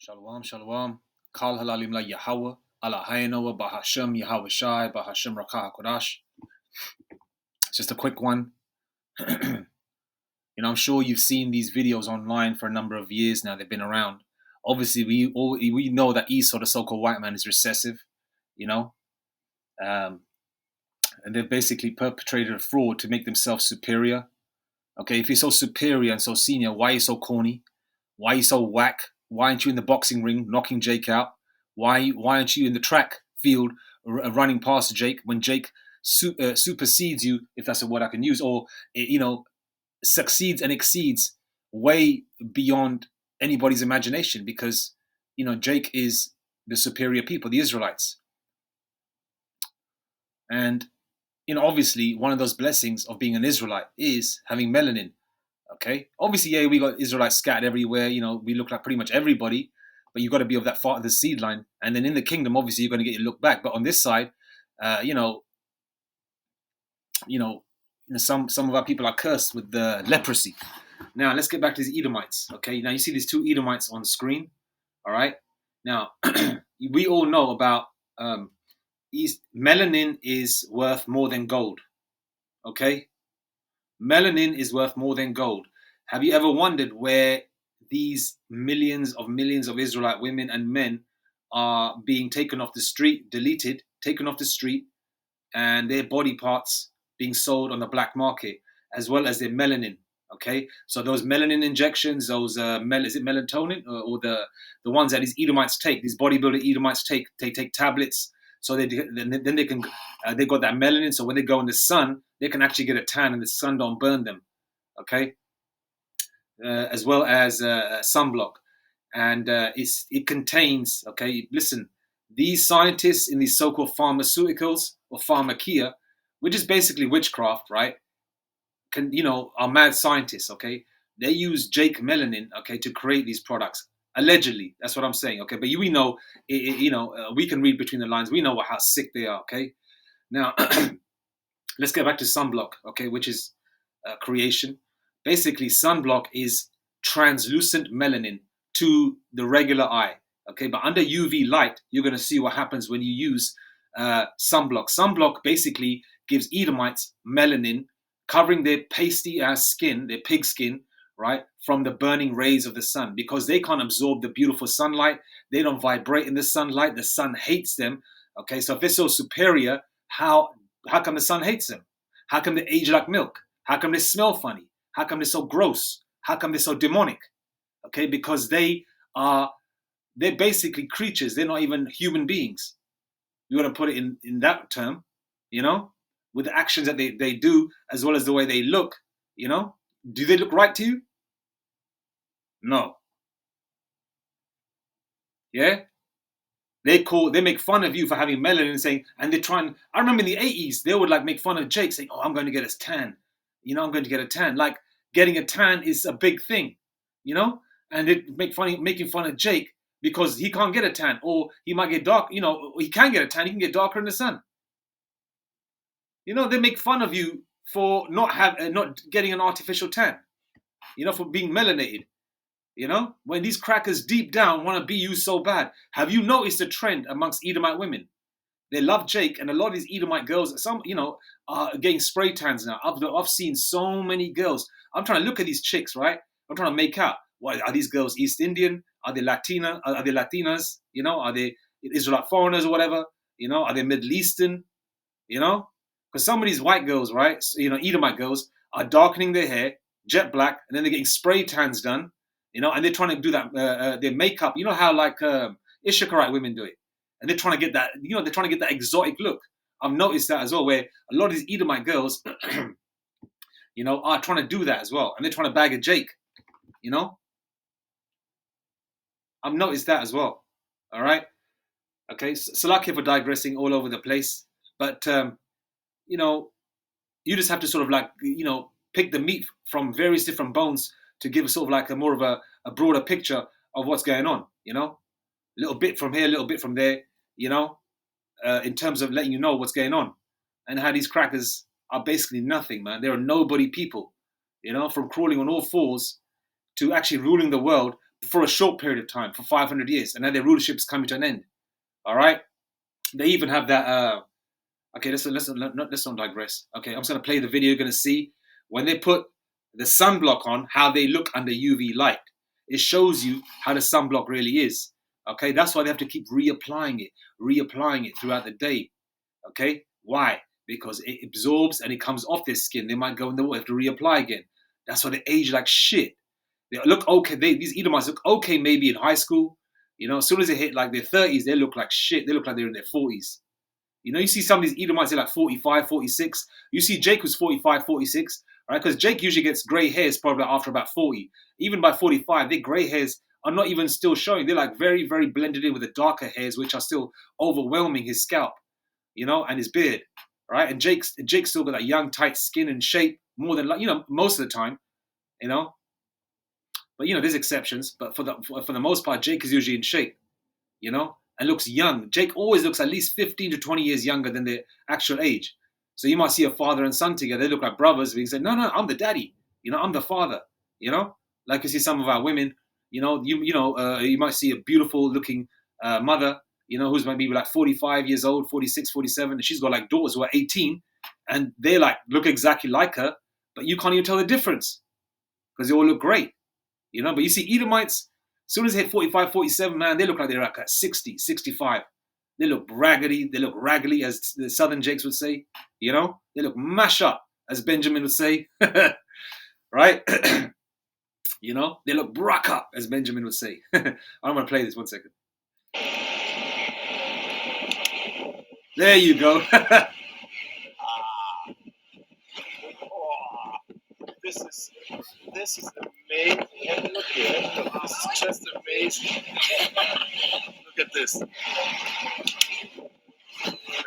Shalom, shalom. Kal halalim la Yahweh, ala hayanoa bahashem Yahweh Shai, bahashem Rakah Kodash. It's just a quick one. I'm sure you've seen these videos online for a number of years now. They've been around. Obviously, we know that Esau, the so-called white man, is recessive, and they've basically perpetrated a fraud to make themselves superior. Okay, if you're so superior and so senior, why are you so corny? Why are you so whack? Why aren't you in the boxing ring knocking Jake out? Why aren't you in the track field running past Jake when Jake supersedes you, if that's a word I can use, or succeeds and exceeds way beyond anybody's imagination, because Jake is the superior people, the Israelites. And obviously one of those blessings of being an Israelite is having melanin. Okay, obviously, yeah, we got Israelites scattered everywhere. We look like pretty much everybody, but you've got to be of that part of the seed line. And then in the kingdom, obviously, you're going to get your look back. But on this side, some of our people are cursed with the leprosy. Now let's get back to these Edomites. Okay, now you see these two Edomites on the screen. All right, now we all know about melanin is worth more than gold. Okay. Melanin is worth more than gold. Have you ever wondered where these millions of Israelite women and men are being taken off the street, taken off the street, and their body parts being sold on the black market, as well as their melanin? Okay, so those melanin injections, those is it melatonin or the ones that these Edomites take, these bodybuilder Edomites take, they take tablets. So then they can, they got that melanin. So when they go in the sun, they can actually get a tan, and the sun don't burn them. Okay, as well as sunblock, and it contains. Okay, listen, these scientists in these so-called pharmaceuticals or pharmakia, which is basically witchcraft, right? Are mad scientists. Okay, they use Jake melanin, okay, to create these products. Allegedly, that's what I'm saying. Okay, but we know, we can read between the lines. We know how sick they are. Okay, now let's get back to sunblock. Okay, which is creation. Basically, sunblock is translucent melanin to the regular eye. Okay, but under UV light, you're going to see what happens when you use sunblock. Sunblock basically gives Edomites melanin, covering their pasty ass skin, their pig skin, right, from the burning rays of the sun, because they can't absorb the beautiful sunlight. They don't vibrate in the sunlight. The sun hates them. Okay, so if they're so superior, how come the sun hates them? How come they age like milk? How come they smell funny? How come they're so gross? How come they're so demonic? Okay, because they're basically creatures. They're not even human beings. You want to put it in that term, with the actions that they do, as well as the way they look, Do they look right to you? No. Yeah? They make fun of you for having melanin, saying, and they're trying. I remember in the 80s, they would make fun of Jake, saying, "Oh, I'm going to get a tan. I'm going to get a tan." Like getting a tan is a big thing, And they making fun of Jake because he can't get a tan, or he might get dark. He can get a tan. He can get darker in the sun. They make fun of you for not getting an artificial tan. For being melanated. When these crackers deep down want to be you so bad. Have you noticed a trend amongst Edomite women? They love Jake, and a lot of these Edomite girls, some, are getting spray tans now. I've seen so many girls. I'm trying to look at these chicks, right? I'm trying to make out, what are these girls East Indian? Are they Latina? Are they Latinas? Are they Israelite foreigners or whatever? Are they Middle Eastern? Because some of these white girls, right? Edomite girls are darkening their hair, jet black, and then they're getting spray tans done. And they're trying to do that, their makeup. How Issacharite women do it, and they're trying to get that. They're trying to get that exotic look. I've noticed that as well, where a lot of these Edomite girls, are trying to do that as well, and they're trying to bag a Jake. I've noticed that as well. All right, okay. Salakia for digressing all over the place, but you just have to sort of pick the meat from various different bones to give sort of a more of a broader picture of what's going on, a little bit from here, a little bit from there, in terms of letting you know what's going on, and how these crackers are basically nothing, man. They're nobody people, from crawling on all fours to actually ruling the world, for a short period of time, for 500 years, and now their rulership is coming to an end. All right. They even have that. Okay, let's not digress. Okay, I'm just gonna play the video. You're gonna see when they put the sunblock on, how they look under UV light. It shows you how the sunblock really is. Okay, that's why they have to keep reapplying it throughout the day. Okay, why? Because it absorbs and it comes off their skin. They might go in the water, have to reapply again. That's why they age like shit. They look okay. These Edomites look okay maybe in high school. As soon as they hit like their 30s, they look like shit. They look like they're in their 40s. You see some of these Edomites, they're like 45, 46. You see Jake was 45, 46, right? Because Jake usually gets grey hairs probably after about 40. Even by 45, their grey hairs are not even still showing. They're like very, very blended in with the darker hairs, which are still overwhelming his scalp, and his beard, right? And Jake's still got that young, tight skin and shape more than, most of the time, you know. But, there's exceptions. But for the most part, Jake is usually in shape, and looks young. Jake always looks at least 15 to 20 years younger than their actual age. So you might see a father and son together. They look like brothers. But you say, no, I'm the daddy. I'm the father. Like you see some of our women. You might see a beautiful looking mother. Who's maybe like 45 years old, 46, 47, and she's got like daughters who are 18, and they like look exactly like her, but you can't even tell the difference because they all look great. But you see Edomites. As soon as they hit 45, 47, man, they look like they're like at 60, 65. They look raggedy. They look raggedy, as the Southern Jakes would say. They look mash up, as Benjamin would say. Right? They look bruck up, as Benjamin would say. I'm going to play this 1 second. There you go. This is amazing. Look here. This is just amazing. Look at this.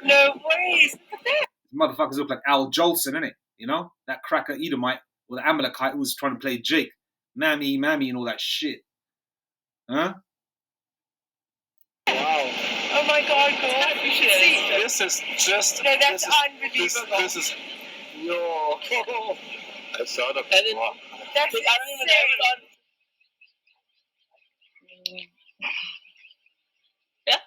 No ways. Look at that. Motherfuckers look like Al Jolson, innit? That cracker Edomite or the Amalekite who was trying to play Jake. Mammy, and all that shit. Huh? Wow. Oh my God, God. You should see. This is just... No, that's unbelievable. This is... No. I saw the... That's I don't even know. Yeah.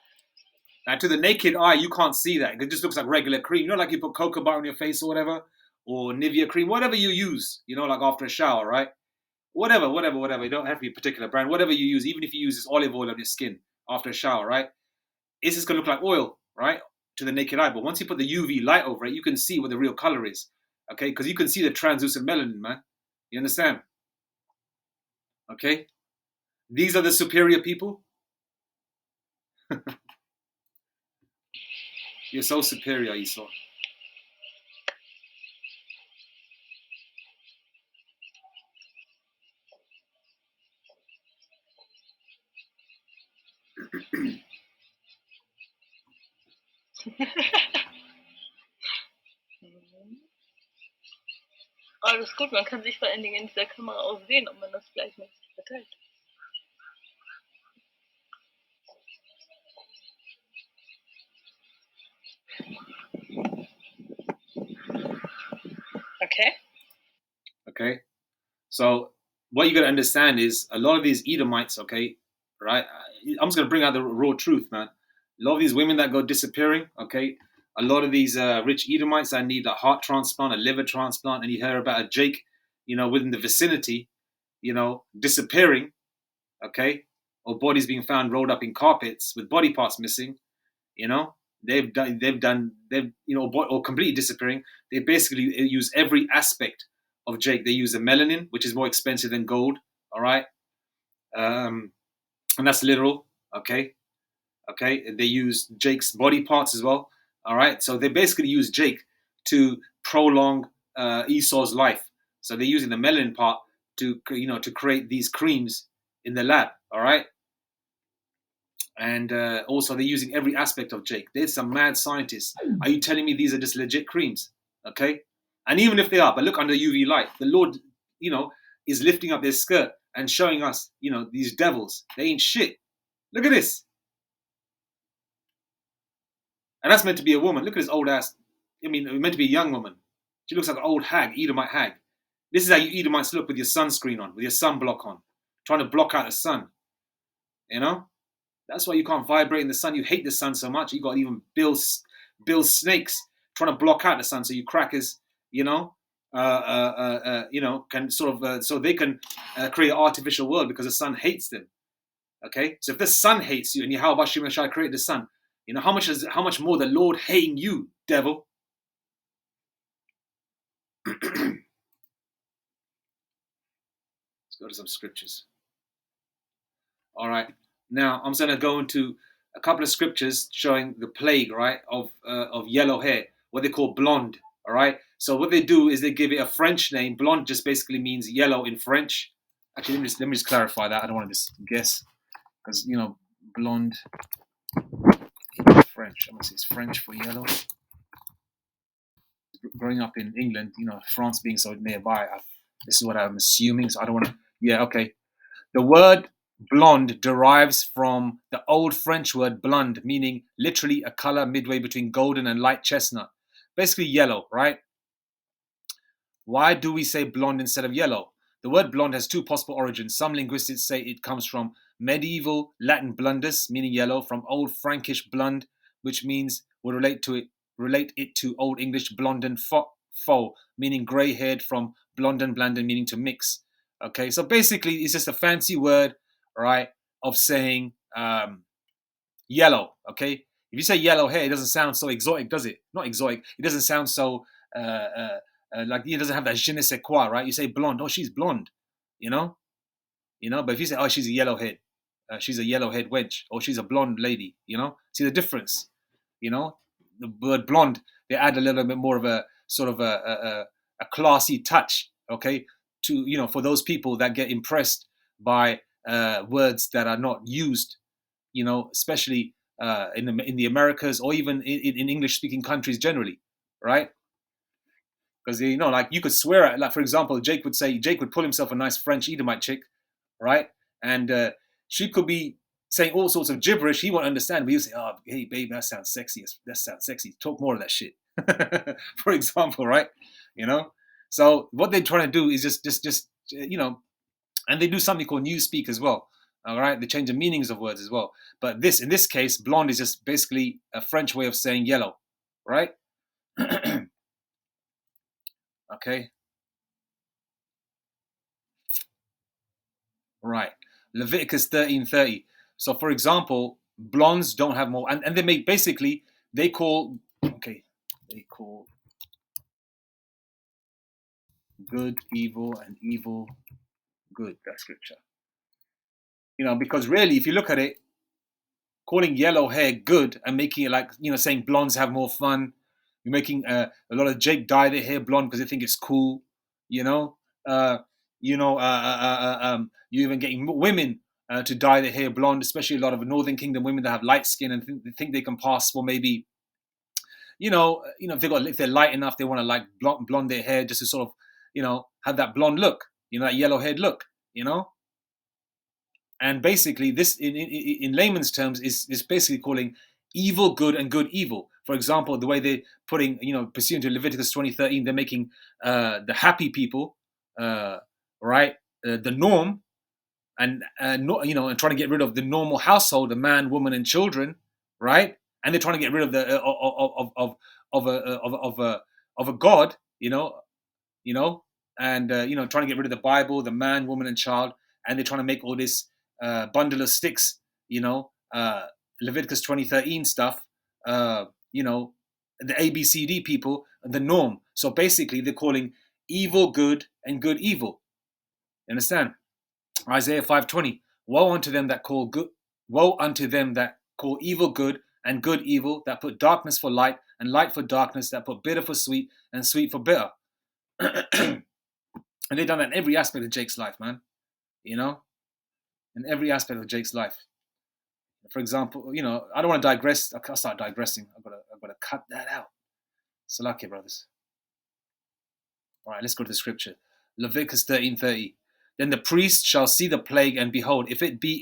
Now, to the naked eye, you can't see that. It just looks like regular cream. Like you put cocoa butter on your face or whatever, or Nivea cream, whatever you use, like after a shower, right? Whatever. You don't have to be a particular brand. Whatever you use, even if you use this olive oil on your skin after a shower, right? It's just going to look like oil, right? To the naked eye. But once you put the UV light over it, you can see what the real color is, okay? Because you can see the translucent melanin, man. You understand? Okay? These are the superior people. You're so superior, Esau. Aber das ist gut, man kann sich vor allen Dingen in dieser Kamera auch sehen, ob man das gleichmäßig verteilt. Okay. So what you got to understand is a lot of these Edomites, okay, right? I'm just going to bring out the raw truth, man. A lot of these women that go disappearing, okay, a lot of these rich Edomites that need a heart transplant, a liver transplant, and you hear about a Jake, within the vicinity, disappearing, okay, or bodies being found rolled up in carpets with body parts missing, they've or completely disappearing. They basically use every aspect of Jake. They use the melanin, which is more expensive than gold, all right, and that's literal, okay. They use Jake's body parts as well, all right. So they basically use Jake to prolong Esau's life. So they're using the melanin part to create these creams in the lab, all right. And also they're using every aspect of Jake. There's some mad scientists. Are you telling me these are just legit creams? Okay. And even if they are, but look under UV light, the Lord, is lifting up their skirt and showing us, these devils. They ain't shit. Look at this. And that's meant to be a woman. Look at this old ass. Meant to be a young woman. She looks like an old hag, Edomite hag. This is how you Edomites look with your sunscreen on, with your sunblock on, trying to block out the sun. You know, that's why you can't vibrate in the sun. You hate the sun so much. You got to even build snakes trying to block out the sun. So you crackers, can sort of so they can create an artificial world because the sun hates them. Okay, so if the sun hates you, and how about Shema Shai created the sun? How much more the Lord hating you, devil? Let's go to some scriptures. All right, now I'm going to go into a couple of scriptures showing the plague, right, of yellow hair, what they call blonde. All right, so what they do is they give it a French name. Blonde just basically means yellow in French. Actually, let me just clarify that. I don't want to just guess because blonde French. I'm gonna say it's French for yellow. Growing up in England, France being so nearby, this is what I'm assuming. So I don't want to. Yeah, okay. The word blonde derives from the old French word blonde, meaning literally a color midway between golden and light chestnut. Basically yellow, right? Why do we say blonde instead of yellow? The word blonde has two possible origins. Some linguists say it comes from medieval Latin blundus, meaning yellow, from Old Frankish blond, which means would relate it to Old English blonden faux, meaning grey-haired, from blonden blanden, meaning to mix. Okay, so basically it's just a fancy word, right, of saying yellow. Okay, if you say yellow hair, it doesn't sound so exotic, does it? Not exotic. It doesn't sound so like it doesn't have that je ne sais quoi, right? You say blonde, oh, she's blonde, you know. But if you say, oh, she's a she's a yellowhead wench, or she's a blonde lady, see the difference. The word blonde, they add a little bit more of a sort of a classy touch, okay, to for those people that get impressed by words that are not used, especially in the Americas, or even in English speaking countries generally, right? Because like you could swear at, like, for example, Jake would pull himself a nice French Edomite chick, right? And she could be saying all sorts of gibberish he won't understand, but he'll say, "Oh, hey, babe, that sounds sexy. That sounds sexy. Talk more of that shit." For example, right? So what they're trying to do is just and they do something called newspeak as well. All right, they change the meanings of words as well. But in this case, blonde is just basically a French way of saying yellow, right? Okay. Right. Leviticus 13:30. So, for example, blondes don't have more, and they make they call good evil and evil good. That scripture. Because really, if you look at it, calling yellow hair good and making it like saying blondes have more fun. You're making a lot of Jake dye their hair blonde because they think it's cool. You know, uh, you're even getting women to dye their hair blonde, especially a lot of Northern Kingdom women that have light skin and they think they can pass for maybe, if they're light enough, they want to like blonde their hair just to sort of, have that blonde look, that yellow haired look, And basically, this in layman's terms is basically calling evil good and good evil. For example, the way they're putting, pursuant to Leviticus 20:13, they're making the happy people, right, the norm, and and trying to get rid of the normal household, the man, woman, and children, right? And they're trying to get rid of the of a god, and trying to get rid of the Bible, the man, woman, and child, and they're trying to make all this bundle of sticks, Leviticus 20:13 stuff, the ABCD people, the norm. So basically, they're calling evil good and good evil. You understand? Isaiah 5:20. Woe unto them that call good. Woe unto them that call evil good and good evil, that put darkness for light and light for darkness, that put bitter for sweet and sweet for bitter. And they've done that in every aspect of Jake's life, man. In every aspect of Jake's life. For example, I don't want to digress. I'll start digressing. I've got to cut that out. Salakia, brothers. All right, let's go to the scripture. Leviticus 13:30. Then the priest shall see the plague, and behold, if it be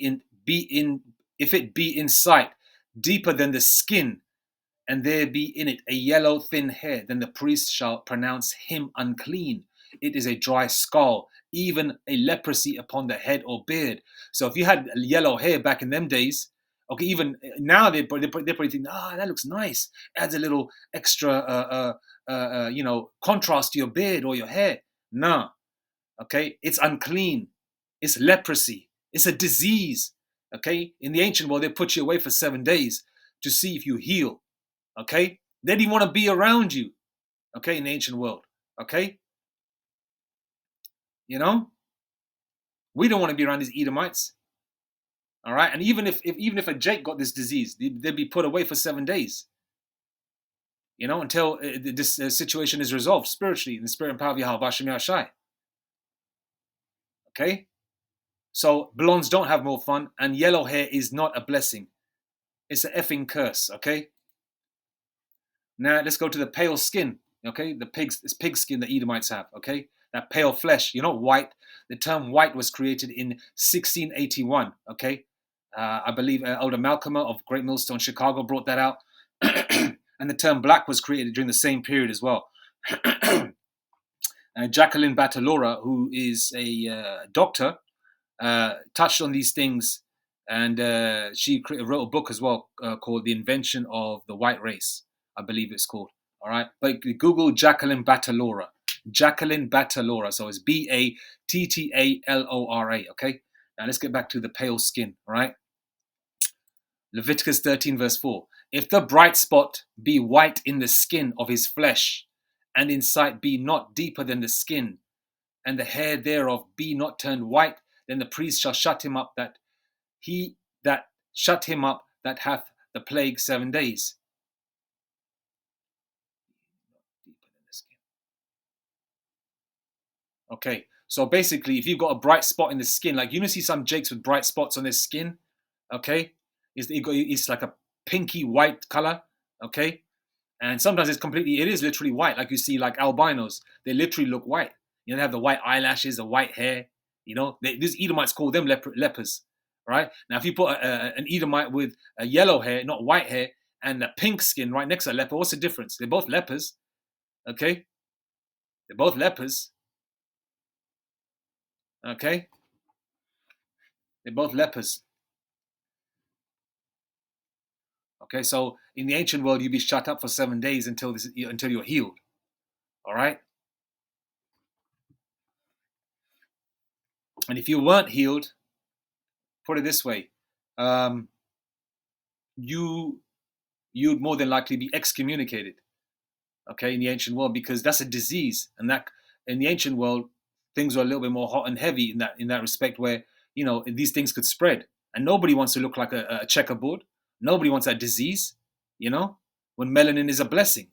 in sight, deeper than the skin, and there be in it a yellow thin hair, then the priest shall pronounce him unclean. it is a dry skull, even a leprosy upon the head or beard. So if you had yellow hair back in them days, okay, even now they probably think, that looks nice. Adds a little extra, contrast to your beard or your hair. No, okay, it's unclean. It's leprosy. It's a disease. Okay, in the ancient world, they put you away for 7 days to see if you heal. Okay, they didn't want to be around you. Okay, in the ancient world. Okay, we don't want to be around these Edomites. All right, and even if a Jake got this disease, they'd be put away for 7 days. Until this situation is resolved spiritually in the spirit and power of Yahweh Hashem Yahshai. Okay, so blondes don't have more fun, and yellow hair is not a blessing. It's an effing curse. Okay. Now let's go to the pale skin. Okay, it's pig skin that Edomites have. Okay, that pale flesh. You're not white. The term white was created in 1681. Okay, I believe Elder Malcolm of Great Millstone, Chicago, brought that out. And the term black was created during the same period as well. Jacqueline Batalora, who is a doctor, touched on these things, and she wrote a book as well called The Invention of the White Race, I believe it's called. All right, but Google Jacqueline Batalora. Jacqueline Batalora. So it's Battalora. Okay, now let's get back to the pale skin. All right, Leviticus 13 verse 4. If the bright spot be white in the skin of his flesh, and in sight be not deeper than the skin, and the hair thereof be not turned white, then the priest shall shut him up that hath the plague 7 days. Okay, so basically, if you've got a bright spot in the skin, like see some Jakes with bright spots on their skin, okay, it's like a pinky white color, okay, and sometimes it is literally white, like you see like albinos, they literally look white. They have the white eyelashes, the white hair. These Edomites call them lepers, right? Now, if you put an Edomite with a yellow hair, not white hair, and a pink skin right next to a leper, what's the difference? They're both lepers, okay? They're both lepers, okay? They're both lepers. Okay, so in the ancient world, you'd be shut up for 7 days until you're healed, all right? And if you weren't healed, put it this way, you'd more than likely be excommunicated, okay, in the ancient world, because that's a disease, and that in the ancient world things were a little bit more hot and heavy in that respect, where these things could spread, and nobody wants to look like a checkerboard. Nobody wants that disease, when melanin is a blessing,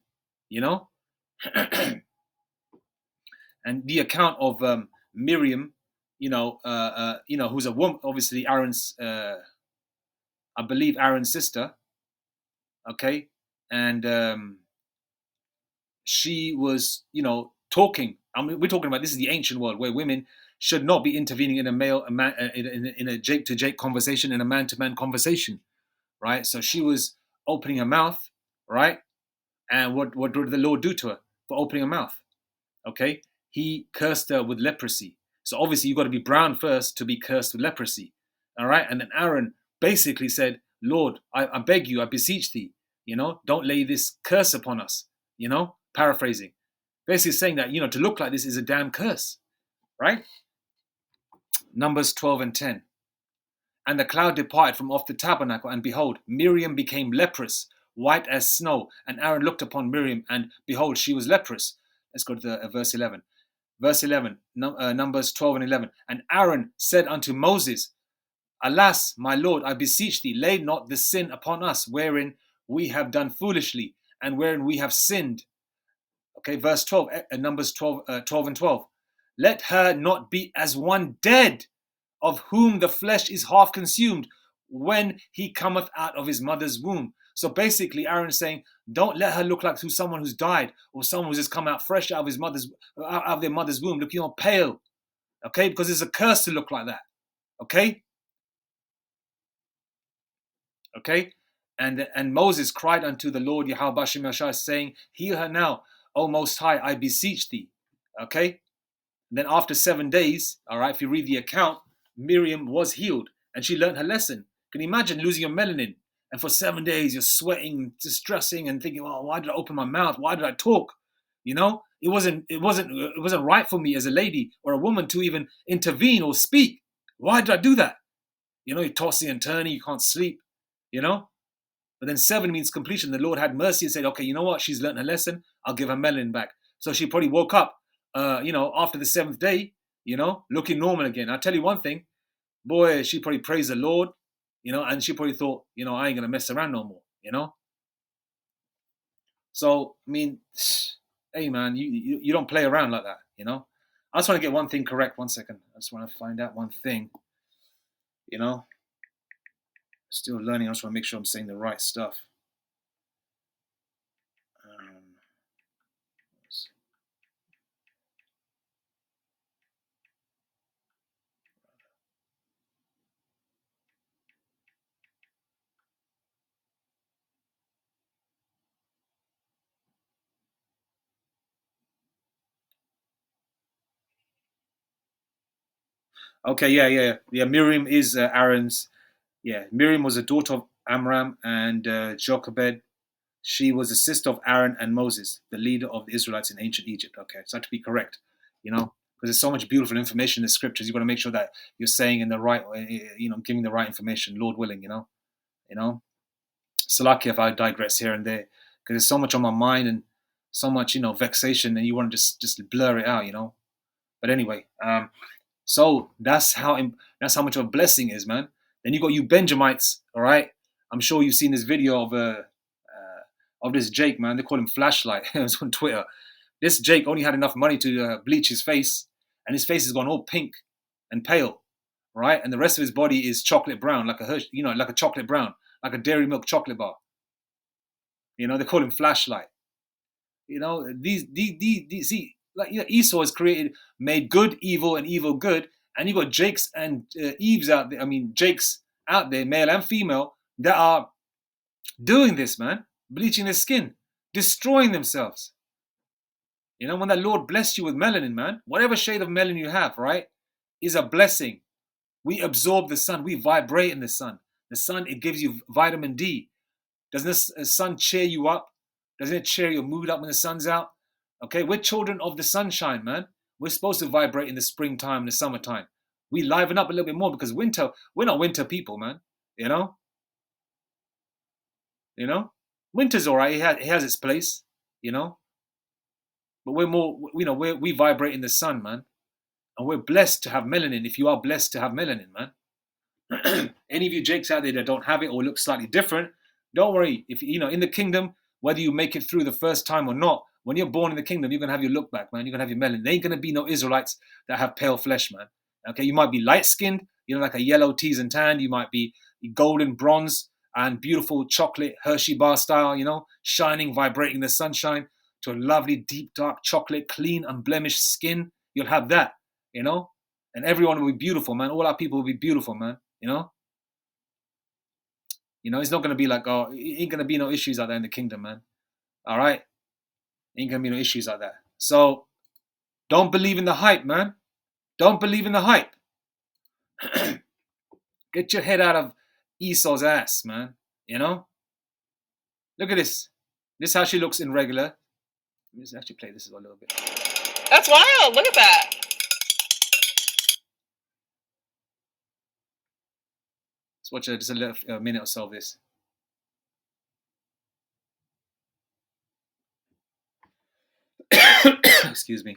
and the account of Miriam, who's a woman, obviously Aaron's, I believe Aaron's sister, okay, and she was, talking. I mean, we're talking about, this is the ancient world where women should not be intervening in in a Jake to Jake conversation, in a man to man conversation, right? So she was opening her mouth, right? And what did the Lord do to her for opening her mouth? Okay, He cursed her with leprosy. So obviously you've got to be brown first to be cursed with leprosy, all right? And then Aaron basically said, Lord, I beg you, I beseech thee, don't lay this curse upon us, paraphrasing. Basically saying that, to look like this is a damn curse, right? Numbers 12 and 10. And the cloud departed from off the tabernacle, and behold, Miriam became leprous, white as snow. And Aaron looked upon Miriam, and behold, she was leprous. Let's go to verse 11. Verse 11, Numbers 12 and 11. And Aaron said unto Moses, Alas, my Lord, I beseech thee, lay not the sin upon us, wherein we have done foolishly, and wherein we have sinned. Okay, verse 12, Numbers 12 and 12. Let her not be as one dead, of whom the flesh is half consumed, when he cometh out of his mother's womb. So basically, Aaron's saying, don't let her look like someone who's died, or someone who's just come out fresh out of their mother's womb, looking all pale. Okay, because it's a curse to look like that. Okay. Okay. And Moses cried unto the Lord Yahweh Bashem Yashai, saying, Heal her now, O Most High, I beseech thee. Okay. And then after 7 days, all right, if you read the account, Miriam was healed and she learned her lesson. Can you imagine losing your melanin? And for 7 days, you're sweating, distressing, and thinking, "Well, why did I open my mouth? Why did I talk?" You know, it wasn't right for me as a lady or a woman to even intervene or speak. Why did I do that? You know, you're tossing and turning, you can't sleep. You know, but then 7 means completion. The Lord had mercy and said, "Okay, you know what? She's learned her lesson. I'll give her melanin back." So she probably woke up, after the 7th day, looking normal again. I'll tell you one thing, boy, she probably praised the Lord, and she probably thought, I ain't gonna mess around no more. So I mean, hey man, you don't play around like that. I just want to get one thing correct. 1 second, I just want to find out one thing. Still learning. I just want to make sure I'm saying the right stuff. Okay, yeah. Miriam is Aaron's. Yeah, Miriam was a daughter of Amram and Jochebed. She was the sister of Aaron and Moses, the leader of the Israelites in ancient Egypt. Okay, so I have to be correct, because there's so much beautiful information in the scriptures. You got to make sure that you're saying in the right way, giving the right information, Lord willing. Salaki if I digress here and there, because there's so much on my mind and so much, vexation, and you want to just blur it out. But anyway, so that's how much of a blessing is, man. Then you got you Benjamites, all right. I'm sure you've seen this video of this Jake, man. They call him Flashlight. It was on Twitter. This Jake only had enough money to bleach his face, and his face has gone all pink and pale, right? And the rest of his body is chocolate brown, like like a chocolate brown, like a dairy milk chocolate bar. They call him Flashlight. These see, like Esau has made good evil and evil good, and you got Jakes and Eves out there. I mean, Jakes out there, male and female, that are doing this, man, bleaching their skin, destroying themselves. When that Lord blessed you with melanin, man, whatever shade of melanin you have, right, is a blessing. We absorb the sun, we vibrate in the sun. The sun, it gives you vitamin D. Doesn't the sun cheer you up? Doesn't it cheer your mood up when the sun's out? Okay, we're children of the sunshine, man. We're supposed to vibrate in the springtime and the summertime. We liven up a little bit more because we're not winter people, man. Winter's all right. It has its place, but we're more, we vibrate in the sun, man. And we're blessed to have melanin. If you are blessed to have melanin, man. Any of you Jakes out there that don't have it or look slightly different, don't worry. If in the kingdom, whether you make it through the first time or not, when you're born in the kingdom, you're gonna have your look back, man. You're gonna have your melanin. There ain't gonna be no Israelites that have pale flesh, man. Okay, you might be light skinned, like a yellow teas and tan. You might be golden bronze and beautiful chocolate Hershey bar style, shining, vibrating in the sunshine, to a lovely deep dark chocolate, clean, unblemished skin. You'll have that, and everyone will be beautiful, man. All our people will be beautiful, man. It's not going to be like, oh, it ain't going to be no issues out there in the kingdom, man. All right? Ain't going to be no issues out there. So don't believe in the hype, man. Don't believe in the hype. Get your head out of Esau's ass, man. Look at this. This is how she looks in regular. Let me just actually play this a little bit. That's wild. Look at that. Let's watch just a minute or so of this. Excuse me.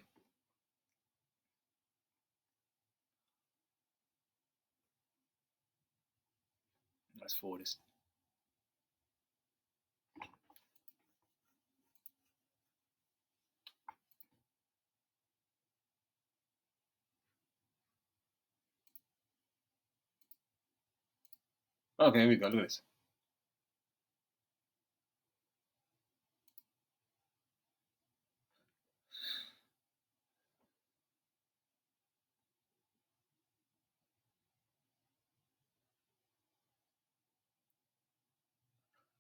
Let's forward this. Okay, here we go. Look at this.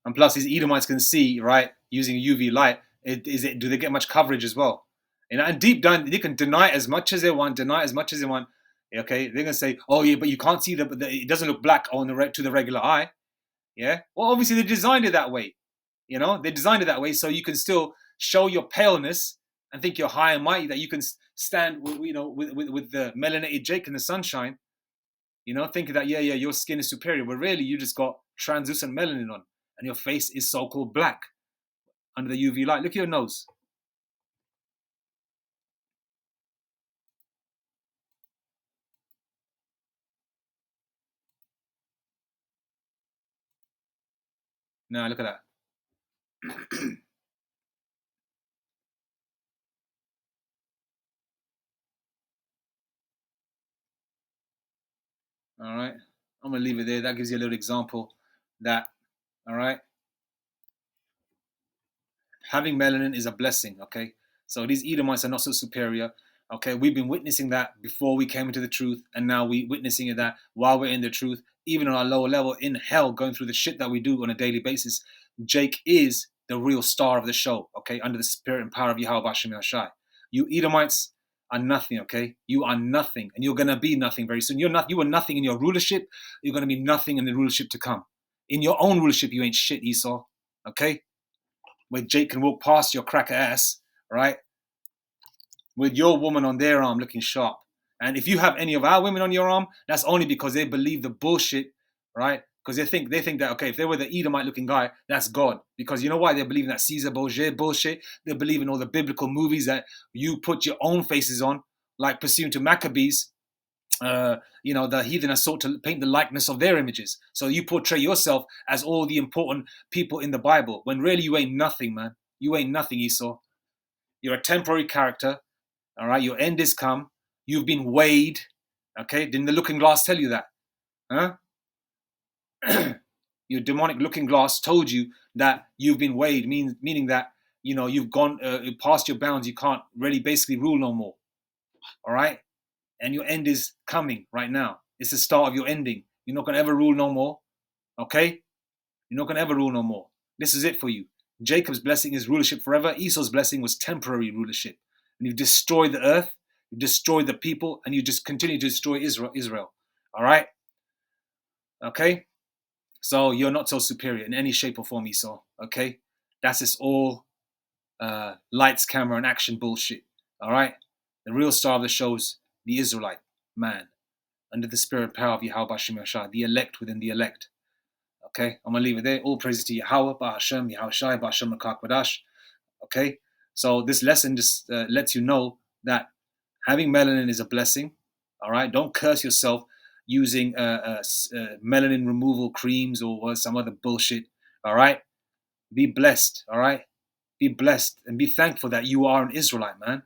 And plus, these Edomites can see, right, using UV light. Do they get much coverage as well? You know, and deep down, they can deny it as much as they want, Okay, they're gonna say, "Oh yeah, but you can't see it doesn't look black on to the regular eye." Yeah, well, obviously they designed it that way. You know, they designed it that way so you can still show your paleness and think you're high and mighty, that you can stand, with the melanated Jake in the sunshine. You know, thinking that yeah, your skin is superior, but really you just got translucent melanin on, and your face is so-called black under the UV light. Look at your nose. Now look at that. All right, I'm gonna leave it there. That gives you a little example that, all right, having melanin is a blessing. Okay, so these Edomites are not so superior. Okay, we've been witnessing that before we came into the truth, and now we're witnessing that while we're in the truth, even on our lower level in hell, going through the shit that we do on a daily basis. Jake is the real star of the show. Okay, under the spirit and power of Yahweh Hashem Yashai. You Edomites are nothing. Okay, you are nothing, and you're gonna be nothing very soon. You're not. You were nothing in your rulership. You're gonna be nothing in the rulership to come. In your own rulership, you ain't shit, Esau. Okay, where Jake can walk past your cracker ass, right? With your woman on their arm looking sharp. And if you have any of our women on your arm, that's only because they believe the bullshit, right? Because they think that, okay, if they were the Edomite looking guy, that's God. Because you know why? They're believing that Caesar Borgia bullshit. They believe in all the biblical movies that you put your own faces on, like Pursuing to Maccabees. The heathen are sought to paint the likeness of their images. So you portray yourself as all the important people in the Bible, when really you ain't nothing, man. You ain't nothing, Esau. You're a temporary character. All right, your end is come. You've been weighed. Okay, didn't the looking glass tell you that? Huh? Your demonic looking glass told you that you've been weighed, meaning that you've gone past your bounds. You can't really basically rule no more. All right, and your end is coming right now. It's the start of your ending. You're not gonna ever rule no more. Okay, you're not gonna ever rule no more. This is it for you. Jacob's blessing is rulership forever. Esau's blessing was temporary rulership. And you've destroyed the earth, you destroyed the people, and you just continue to destroy Israel. All right? Okay? So you're not so superior in any shape or form, Esau. Okay? That's just all lights, camera, and action bullshit. All right? The real star of the show is the Israelite man, under the spirit and power of Yahweh Bashem Yashai, the elect within the elect. Okay? I'm going to leave it there. All praises to Yahweh, Bahashem, Yahweh Shai, Bahashem Makak. Okay, so this lesson just lets you know that having melanin is a blessing. All right, don't curse yourself using melanin removal creams or some other bullshit. All right, be blessed. All right, be blessed and be thankful that you are an Israelite, man.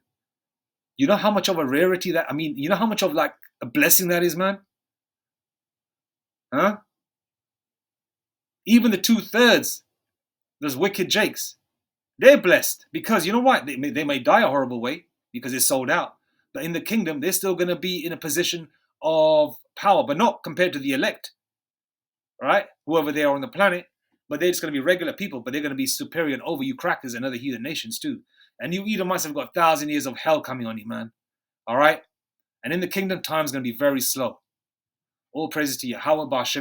You know how much of a rarity you know how much of like a blessing that is, man. Huh? Even the 2/3, those wicked Jakes, they're blessed because you know what? They may die a horrible way because it's sold out. But in the kingdom, they're still going to be in a position of power, but not compared to the elect, right? Whoever they are on the planet. But they're just going to be regular people, but they're going to be superior and over you crackers and other heathen nations too. And you Edomites have got 1,000 years of hell coming on you, man. All right? And in the kingdom, time's going to be very slow. All praises to Yahweh Bashem.